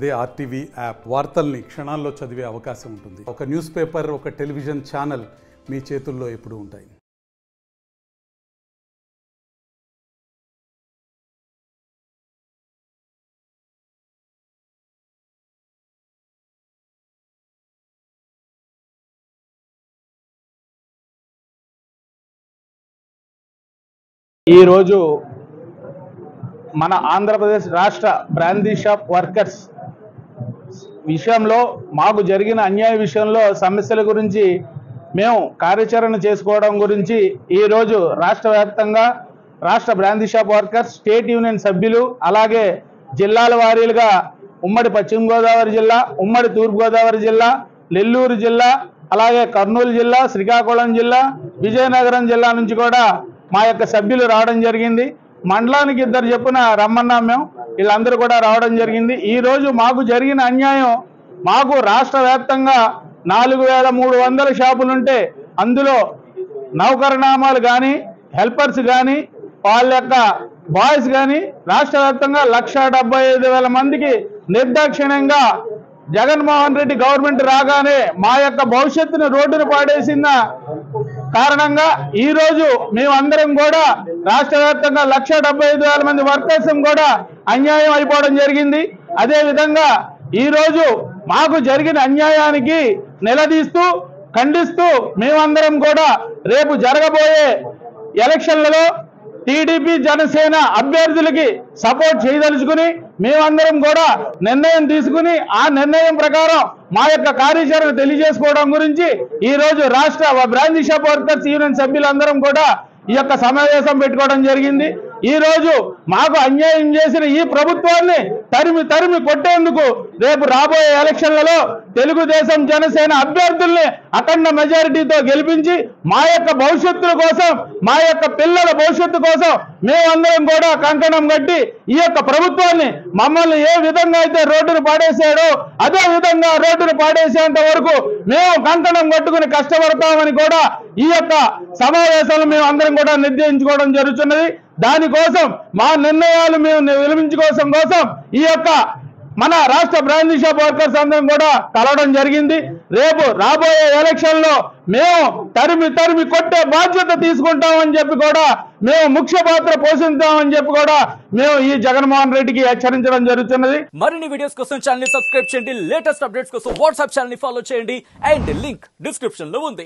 అదే RTV app వార్తల్ని క్షణాల్లో చదివే అవకాశం ఉంటుంది. ఒక న్యూస్ పేపర్, ఒక టెలివిజన్ ఛానల్ మీ చేతుల్లో ఎప్పుడూ ఉంటాయి. ఈరోజు మన ఆంధ్రప్రదేశ్ రాష్ట్ర బ్రాందీ షాప్ వర్కర్స్ విషయంలో మాకు జరిగిన అన్యాయ విషయంలో సమస్యల గురించి మేము కార్యాచరణ చేసుకోవడం గురించి ఈరోజు రాష్ట్ర వ్యాప్తంగా రాష్ట్ర brandy shop workers state union సభ్యులు అలాగే జిల్లాల వారీలుగా ఉమ్మడి పశ్చిమ గోదావరి జిల్లా, ఉమ్మడి తూర్పుగోదావరి జిల్లా, నెల్లూరు జిల్లా, అలాగే కర్నూలు జిల్లా, శ్రీకాకుళం జిల్లా, విజయనగరం జిల్లా నుంచి కూడా మా యొక్క సభ్యులు రావడం జరిగింది. మండలానికి ఇద్దరు చెప్పున రమ్మన్నాం మేము, వీళ్ళందరూ కూడా రావడం జరిగింది. ఈరోజు మాకు జరిగిన అన్యాయం, మాకు రాష్ట్ర వ్యాప్తంగా 4300 షాపులుంటే అందులో నౌకరనామాలు కానీ, హెల్పర్స్ కానీ, వాళ్ళ యొక్క బాయ్స్ కానీ రాష్ట్ర వ్యాప్తంగా 1,75,000 మందికి నిర్దాక్షిణ్యంగా జగన్మోహన్ రెడ్డి గవర్నమెంట్ రాగానే మా యొక్క భవిష్యత్తును రోడ్డును పాడేసిన కారణంగా ఈరోజు మేమందరం కూడా రాష్ట్ర వ్యాప్తంగా 1,75,000 మంది వర్కర్స్ కూడా అన్యాయం అయిపోవడం జరిగింది. అదేవిధంగా ఈరోజు మాకు జరిగిన అన్యాయానికి నిలదీస్తూ ఖండిస్తూ మేమందరం కూడా రేపు జరగబోయే ఎలక్షన్లలో టీడీపీ జనసేన అభ్యర్థులకి సపోర్ట్ చేయదలుచుకుని మేమందరం కూడా నిర్ణయం తీసుకుని ఆ నిర్ణయం ప్రకారం మా యొక్క కార్యాచరణ తెలియజేసుకోవడం గురించి ఈరోజు రాష్ట్ర బ్రాందీ షాప్ వర్కర్స్ యూనియన్ సభ్యులందరం కూడా ఈ యొక్క సమావేశం పెట్టుకోవడం జరిగింది. ఈ రోజు మాకు అన్యాయం చేసిన ఈ ప్రభుత్వాన్ని తరిమి కొట్టేందుకు రేపు రాబోయే ఎలక్షన్లలో తెలుగుదేశం జనసేన అభ్యర్థుల్ని అఖండ మెజారిటీతో గెలిపించి మా యొక్క భవిష్యత్తు కోసం, మా యొక్క పిల్లల భవిష్యత్తు కోసం మేమందరం కూడా కంకణం కట్టి ఈ యొక్క ప్రభుత్వాన్ని మమ్మల్ని ఏ విధంగా అయితే రోడ్డును పాడేశాడో అదే విధంగా రోడ్డును పాడేసేంత వరకు మేము కంకణం కట్టుకుని కష్టపడతామని కూడా ఈ యొక్క సమావేశాలు మేము అందరం కూడా నిర్ణయించుకోవడం జరుగుతున్నది. దానికోసం మా నిర్ణయాలు మేము విరమించుకోవడం కోసం ఈ యొక్క మన రాష్ట్ర బ్రాందీ షాప్ వర్కర్స్ అందరం కూడా కలవడం జరిగింది. రేపు రాబోయే ఎలక్షన్ లో మేము తరిమి కొట్టే బాధ్యత తీసుకుంటామని చెప్పి కూడా మేము ముఖ్య పాత్ర పోషిస్తామని చెప్పి కూడా మేము ఈ జగన్మోహన్ రెడ్డికి హెచ్చరించడం జరుగుతున్నది. మరిన్ని వీడియోస్ కోసం ఛానల్ ని సబ్స్క్రైబ్ చేయండి, లేటెస్ట్ అప్డేట్స్ కోసం వాట్సాప్ ఛానల్ ని ఫాలో చేయండి అండ్ లింక్ డిస్క్రిప్షన్ లో ఉంది.